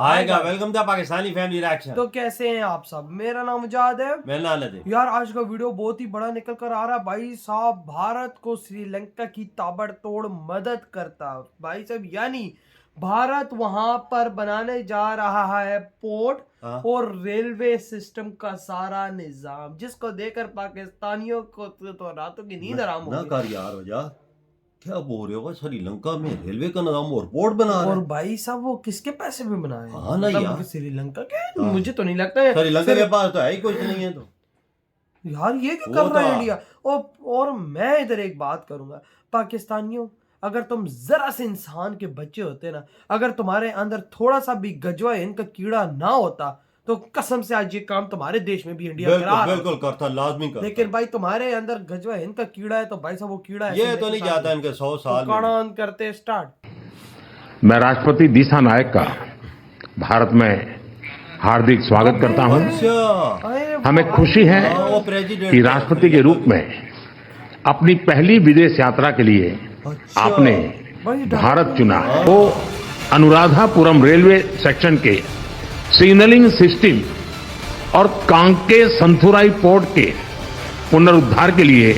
आएगा। Welcome to Pakistani family reaction. तो कैसे हैं आप सब? मेरा नाम मुजाहिद है। मेरा नाम है यार आज का वीडियो बहुत ही बड़ा निकल कर आ रहा है भाई साहब। भारत को श्रीलंका की ताबड़तोड़ मदद करता भाई साहब, यानी भारत वहां पर बनाने जा रहा है पोर्ट और रेलवे सिस्टम का सारा निजाम, जिसको देखकर पाकिस्तानियों को तो रातों की नींद आराम हो ना गई। कर यार वजह क्या बोल रहे हो? श्रीलंका में रेलवे का निजाम और पोर्ट बना रहा और है। भाई साहब वो किसके पैसे में बनाए? हाँ ना यार, श्रीलंका के। हाँ। मुझे तो नहीं लगता है श्रीलंका के पास तो है ही कुछ नहीं है। तो यार ये क्या वो कर रहा है तो- इंडिया। और मैं इधर एक बात करूंगा, पाकिस्तानियों, अगर तुम जरा से इंसान के बच्चे होते ना, अगर तुम्हारे अंदर थोड़ा सा भी गजवा इनका कीड़ा ना होता तो कसम से आज ये काम तुम्हारे देश में भी इंडिया करा रहा बिल्कुल होता। बिल्कुल करता, लाजमी करता। लेकिन भाई तुम्हारे अंदर गजवा इनका कीड़ा है तो भाई साहब वो कीड़ा ये तो नहीं जाता इनके 100 साल में। कान करते स्टार्ट। मैं राष्ट्रपति दिशा नायक का भारत में हार्दिक स्वागत करता हूं। अच्छा, हमें खुशी है हाँ, वो प्रेसिडेंट कि राष्ट्रपति के रूप में अपनी पहली विदेश यात्रा के लिए अच्छा। आपने भारत चुना। वो अनुराधापुरम रेलवे सेक्शन के सिग्नलिंग सिस्टम और कांके संथुराई पोर्ट के पुनरुद्धार के लिए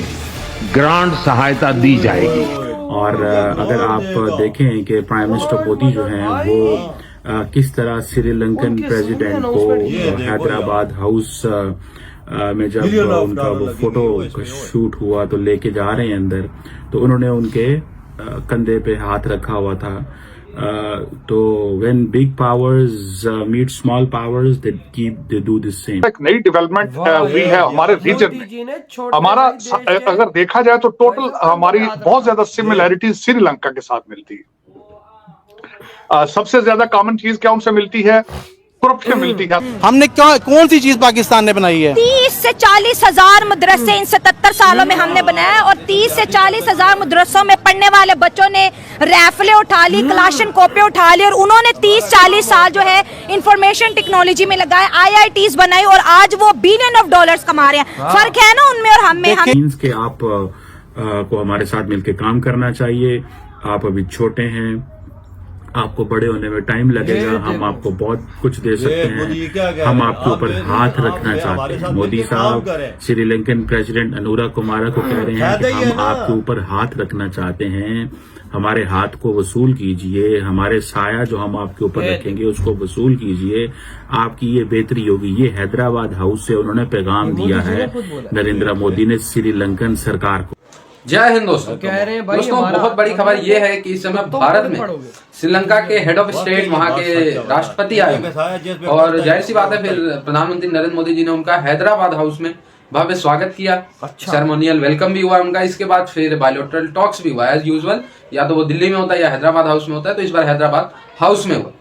ग्रांट सहायता दी जाएगी। और अगर आप देखें कि प्राइम मिनिस्टर मोदी जो हैं वो किस तरह श्रीलंकन प्रेसिडेंट को हैदराबाद हाउस में जब उनका वो फोटो शूट हुआ तो लेके जा रहे हैं अंदर, तो उन्होंने उनके कंधे पे हाथ रखा हुआ था। तो when big powers meet small powers they do this same. एक नई डेवलपमेंट हुई है हमारे रीजन में। हमारा अगर देखा जाए तो टोटल हमारी बहुत ज्यादा सिमिलैरिटीज श्रीलंका के साथ मिलती है। सबसे ज्यादा कॉमन चीज क्या उनसे मिलती है? करप्शन मिलती है। हमने कौन सी चीज पाकिस्तान ने बनाई है? 30 से 40 हजार मदरसे इन 77 सालों में हमने बनाया और 30 से 40 हजार मदरसों में पढ़ने वाले बच्चों ने रैफले उठा ली, कलाशन कोपे उठा ली और उन्होंने 30-40 साल जो है इंफॉर्मेशन टेक्नोलॉजी में लगाए, IITs बनाई और आज वो बिलियन ऑफ डॉलर्स कमा रहे हैं। फर्क है ना उनमें और हम में। मीन्स के आप को हमारे साथ मिलकर काम करना चाहिए। आप अभी छोटे हैं, आपको बड़े होने में टाइम लगेगा, हम आपको बहुत कुछ दे सकते हैं। हम आपके ऊपर हाथ रखना चाहते हैं। मोदी साहब श्रीलंकन प्रेसिडेंट अनुरा कुमारा को कह रहे हैं कि हम आपके ऊपर हाथ रखना चाहते हैं, हमारे हाथ को वसूल कीजिए, हमारे साया जो हम आपके ऊपर रखेंगे उसको वसूल कीजिए, आपकी ये बेहतरी होगी। ये हैदराबाद हाउस से उन्होंने पैगाम दिया है नरेंद्र मोदी ने श्रीलंकन सरकार को। जय हिंद दोस्तों। कह रहे हैं भाई दोस्तों बहुत बड़ी खबर ये है कि इस समय भारत में श्रीलंका के हेड ऑफ स्टेट वहां के राष्ट्रपति आए हैं और जाहिर सी बात है फिर प्रधानमंत्री नरेंद्र मोदी जी ने उनका हैदराबाद हाउस में भव्य स्वागत किया। सेरेमोनियल वेलकम भी हुआ उनका। इसके बाद फिर बायलैटरल टॉक्स भी हुआ एज यूजुअल, या तो वो दिल्ली में होता है या हैदराबाद हाउस में होता है, तो इस बार हैदराबाद हाउस में हुआ।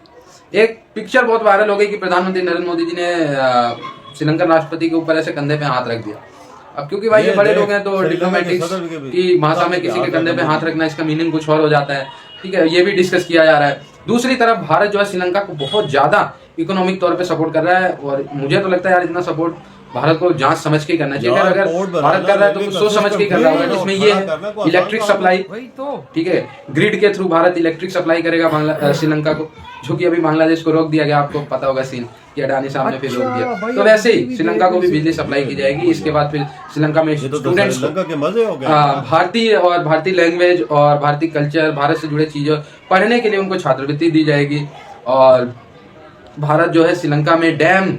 एक पिक्चर बहुत वायरल हो गई कि प्रधानमंत्री नरेंद्र मोदी जी ने श्रीलंकन राष्ट्रपति के ऊपर ऐसे कंधे पे हाथ रख दिया। अब क्योंकि भाई ये बड़े लोग हैं तो डिप्लोमेटिक्स की भाषा में किसी के कंधे पे हाथ रखना, इसका मीनिंग कुछ और हो जाता है। ठीक है, ये भी डिस्कस किया जा रहा है। दूसरी तरफ भारत जो है श्रीलंका को बहुत ज्यादा इकोनॉमिक तौर पे सपोर्ट कर रहा है और मुझे तो लगता है यार इतना सपोर्ट भारत को जांच समझ के करना चाहिए। अगर भारत कर रहा है तो कुछ सोच समझ के कर रहा होगा, जिसमें ये है इलेक्ट्रिक सप्लाई। ठीक है, ग्रिड के थ्रू भारत इलेक्ट्रिक सप्लाई करेगा श्रीलंका को, जो कि अभी बांग्लादेश को रोक दिया गया। आपको पता होगा सीन कि अडानी साहब ने फिर रोक दिया। तो वैसे ही श्रीलंका को भी बिजली सप्लाई की जाएगी। इसके बाद फिर श्रीलंका में स्टूडेंट्स भारतीय और भारतीय लैंग्वेज और भारतीय कल्चर, भारत से जुड़े चीजें पढ़ने के लिए उनको छात्रवृत्ति दी जाएगी। और भारत जो है श्रीलंका में डैम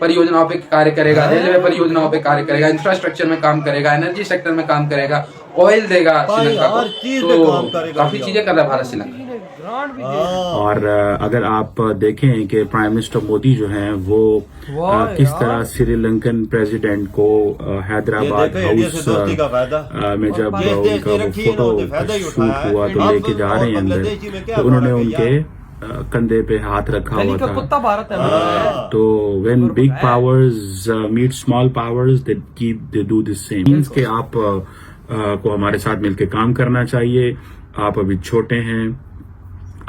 परियोजनाओं पे कार्य करेगा, रेलवे परियोजनाओं पे कार्य करेगा, इंफ्रास्ट्रक्चर में काम करेगा, एनर्जी सेक्टर में काम करेगा, ऑयल देगा श्रीलंका को। तो काफी चीजें कर रहा है भारत श्रीलंका। और अगर आप देखें कि प्राइम मिनिस्टर मोदी जो हैं वो किस तरह श्रीलंकन प्रेसिडेंट को हैदराबाद हाउस में जब उनका वो फोटो शूट हुआ तो लेके जा रहे हैं अंदर, तो उन्होंने उनके कंधे पे हाथ रखा हुआ था। तो when big powers meet small powers they do this same. Means के आप को हमारे साथ मिलकर काम करना चाहिए। आप अभी छोटे हैं,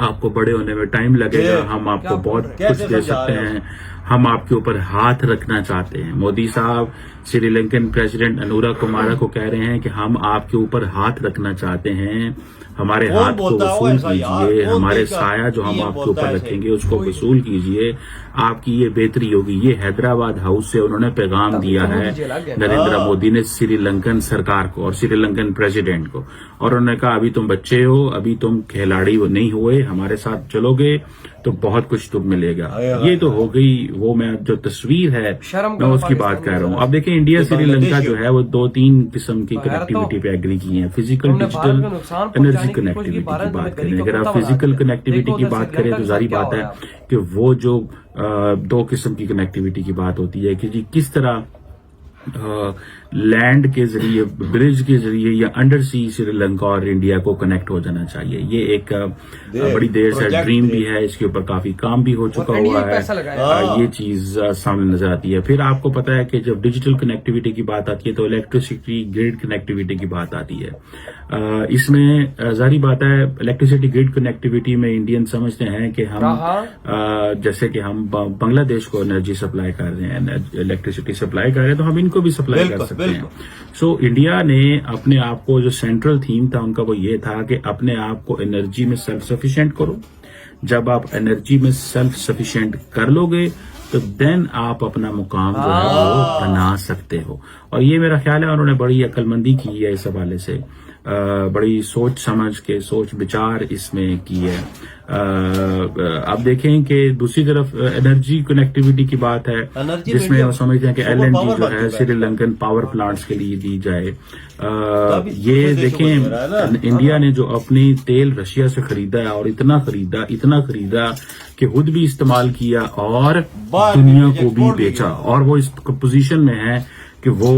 आपको बड़े होने में टाइम लगेगा, हम आपको बहुत कुछ दे सकते हैं, हम आपके ऊपर हाथ रखना चाहते हैं। मोदी साहब श्रीलंकन प्रेसिडेंट अनुरा कुमारा को कह रहे हैं कि हम आपके ऊपर हाथ रखना चाहते हैं, हमारे हाथ को वसूल कीजिए, हमारे साया जो हम आपके ऊपर रखेंगे उसको वसूल कीजिए, आपकी ये बेहतरी होगी। ये हैदराबाद हाउस से उन्होंने पैगाम दिया है नरेंद्र मोदी ने श्रीलंकन सरकार को और श्रीलंकन प्रेसिडेंट को, और उन्होंने कहा अभी तुम बच्चे हो, अभी तुम खिलाड़ी नहीं हुए, हमारे साथ चलोगे तो बहुत कुछ तुम मिलेगा। ये तो हो गई, वो मैं जो तस्वीर है मैं उसकी बात कर रहा हूँ। अब देखिए इंडिया श्रीलंका जो है वो 2-3 किस्म की कनेक्टिविटी पे एग्री की है, फिजिकल, डिजिटल, एनर्जी कनेक्टिविटी की बात करें। अगर आप फिजिकल कनेक्टिविटी की बात करें तो जारी बात है कि वो जो 2 किस्म की कनेक्टिविटी की बात होती है कि जी किस तरह लैंड के जरिए, ब्रिज के जरिए या अंडर सी श्रीलंका और इंडिया को कनेक्ट हो जाना चाहिए। ये एक बड़ी देर से ड्रीम भी है, इसके ऊपर काफी काम भी हो चुका हुआ है, ये चीज सामने नजर आती है। फिर आपको पता है कि जब डिजिटल कनेक्टिविटी की बात आती है तो इलेक्ट्रिसिटी ग्रिड कनेक्टिविटी की बात आती है। इसमें जारी बात है इलेक्ट्रिसिटी ग्रिड कनेक्टिविटी में इंडियन समझते हैं कि हम जैसे कि हम बांग्लादेश को एनर्जी सप्लाई कर रहे हैं, इलेक्ट्रिसिटी सप्लाई कर रहे हैं, तो हम इनको भी सप्लाई कर सकते हैं। सो इंडिया ने अपने आप को, जो सेंट्रल थीम था उनका वो ये था कि अपने आप को एनर्जी में सेल्फ सफिशिएंट करो। जब आप एनर्जी में सेल्फ सफिशिएंट कर लोगे तो देन आप अपना मुकाम जो है वो बना सकते हो। और ये मेरा ख्याल है उन्होंने बड़ी अक्लमंदी की है इस हवाले से, बड़ी सोच समझ के, सोच विचार इसमें की है। आप देखें कि दूसरी तरफ एनर्जी कनेक्टिविटी की बात है जिसमें वो समझते हैं कि LNG जो है श्रीलंकन पावर प्लांट्स के लिए दी जाए। ये देखें इंडिया ने जो अपनी तेल रशिया से खरीदा है और इतना खरीदा कि खुद भी इस्तेमाल किया और दुनिया को भी बेचा, और वो इस पोजीशन में है कि वो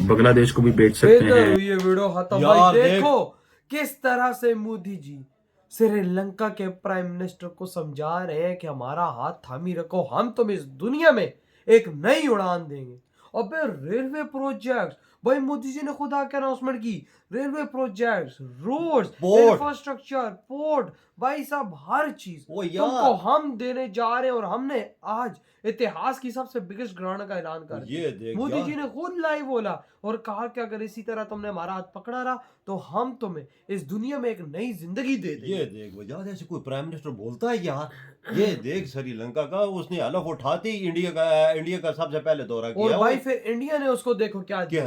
बांग्लादेश को भी बेच सकते हैं। ये वीडियो खत्म भाई, देखो किस तरह से मोदी जी श्रीलंका के प्राइम मिनिस्टर को समझा रहे हैं कि हमारा हाथ थामी रखो, हम तुम इस दुनिया में एक नई उड़ान देंगे। अबे रेलवे प्रोजेक्ट भाई मोदी जी ने खुद आकर अनाउंसमेंट की, railway project, roads, infrastructure, port, भाई साहब हर चीज तुमको हम देने जा रहे हैं। और हमने आज इतिहास की सबसे बिगेस्ट ग्रांट का ऐलान कर दिया। मोदी जी ने खुद लाइव बोला और कहा कि अगर इसी तरह तुमने हमारा हाथ पकड़ा रहा तो हम तुम्हें इस दुनिया में एक नई जिंदगी दे देंगे। ये देख वजह ऐसे कोई प्राइम मिनिस्टर बोलता है यार। ये देख श्रीलंका का उसने हलफ उठाती इंडिया का सबसे पहले दौरा किया, और भाई फिर इंडिया ने उसको देखो क्या दिया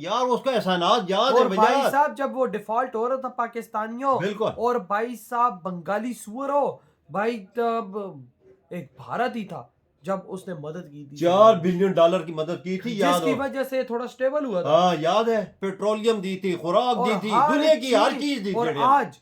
यार, उसका एहसानात याद है भाई साहब। जब वो डिफॉल्ट हो रहा था पाकिस्तानियों बिल्कुल, और भाई साहब बंगाली सुअर हो भाई, तब एक भारत ही था जब उसने मदद की थी, $4 बिलियन की मदद की थी, याद जिसकी वजह से थोड़ा स्टेबल हुआ था। हाँ याद है, पेट्रोलियम दी थी, खुराक दी थी, दुनिया की हर चीज दी थी। और आज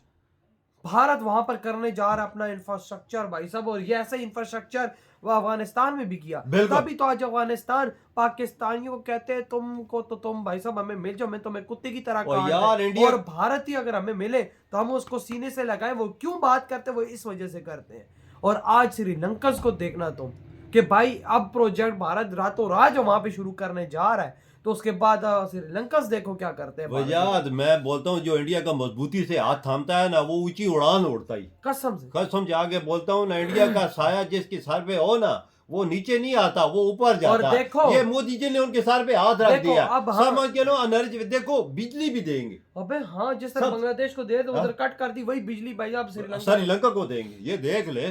भारत वहां पर करने जा रहा है अपना इंफ्रास्ट्रक्चर भाई साहब, और ये ऐसा इंफ्रास्ट्रक्चर वो अफगानिस्तान में भी किया। तभी तो आज अफगानिस्तान पाकिस्तानियों को कहते हैं तुमको तो तुम भाई साहब हमें मिल जाओ, मैं तुम्हें कुत्ते की तरह काटूं। और भारत ही अगर हमें मिले तो हम उसको सीने से लगाएं। वो क्यों बात करते हैं, वो इस वजह से करते हैं। और आज श्रीलंका को देखना तुम कि भाई अब प्रोजेक्ट भारत रातों रात वहां पे शुरू करने जा रहा है, तो उसके बाद श्रीलंका देखो क्या करते हैं। याद मैं बोलता हूँ जो इंडिया का मजबूती से हाथ थामता है ना वो ऊंची उड़ान उड़ता ही, कसम से आगे बोलता हूँ ना। इंडिया का साया जिसके सर पे हो ना वो नीचे नहीं आता, वो ऊपर जाता। और देखो ये मोदी जी ने उनके सर पे हाथ रख दिया। अब समझ के लो एनर्जी देखो, बिजली भी देंगे। अबे हाँ, जिस तरह बांग्लादेश को दे तो उधर कट कर दी, वही बिजली भाई आप श्रीलंका को देंगे। ये देख ले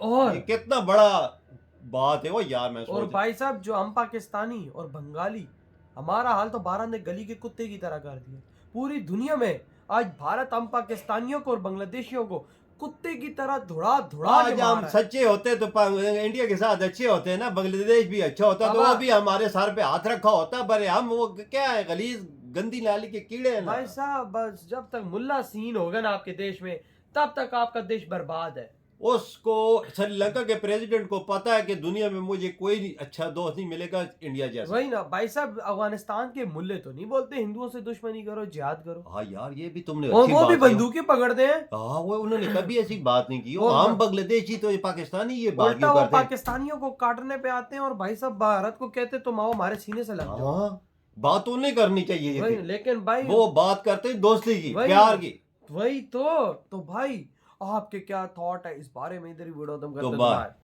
और कितना बड़ा बात है वो यार। मैं और भाई साहब जो हम पाकिस्तानी और बंगाली, हमारा हाल तो भारत ने गली के कुत्ते की तरह कर दिया। पूरी दुनिया में आज भारत हम पाकिस्तानियों को और बांग्लादेशियों को कुत्ते की तरह धुड़ा आज हम सच्चे होते तो इंडिया के साथ अच्छे होते ना, बांग्लादेश भी अच्छा होता तो वो भी हमारे सर पे हाथ रखा होता। पर हम वो क्या है, गलीज गंदी नाली के कीड़े हैं भाई साहब। बस जब तक मुल्ला सीन होगा ना आपके देश में तब तक आपका देश बर्बाद है। उसको श्रीलंका के प्रेसिडेंट को पता है कि दुनिया में मुझे कोई अच्छा दोस्त नहीं मिलेगा इंडिया जैसा। वही ना भाई साहब, अफगानिस्तान के मुल्ले तो नहीं बोलते हिंदुओं से दुश्मनी करो, जिहाद करो। हाँ यार ये भी तुमने और वो भी बंदूकें पकड़ते हैं। हाँ वो उन्होंने कभी ऐसी बात नहीं की। हम बांग्लादेशी तो पाकिस्तानी ये बात क्यों करते हैं? पाकिस्तानियों को काटने पे आते हैं और भाई साहब भारत को कहते तुम आओ हमारे सीने से लग जाओ। बात तो नहीं करनी चाहिए, लेकिन भाई वो बात करते दोस्ती की, प्यार की। वही तो भाई आपके क्या थॉट है इस बारे में, इधर ही वीडियो खत्म तो करते हैं।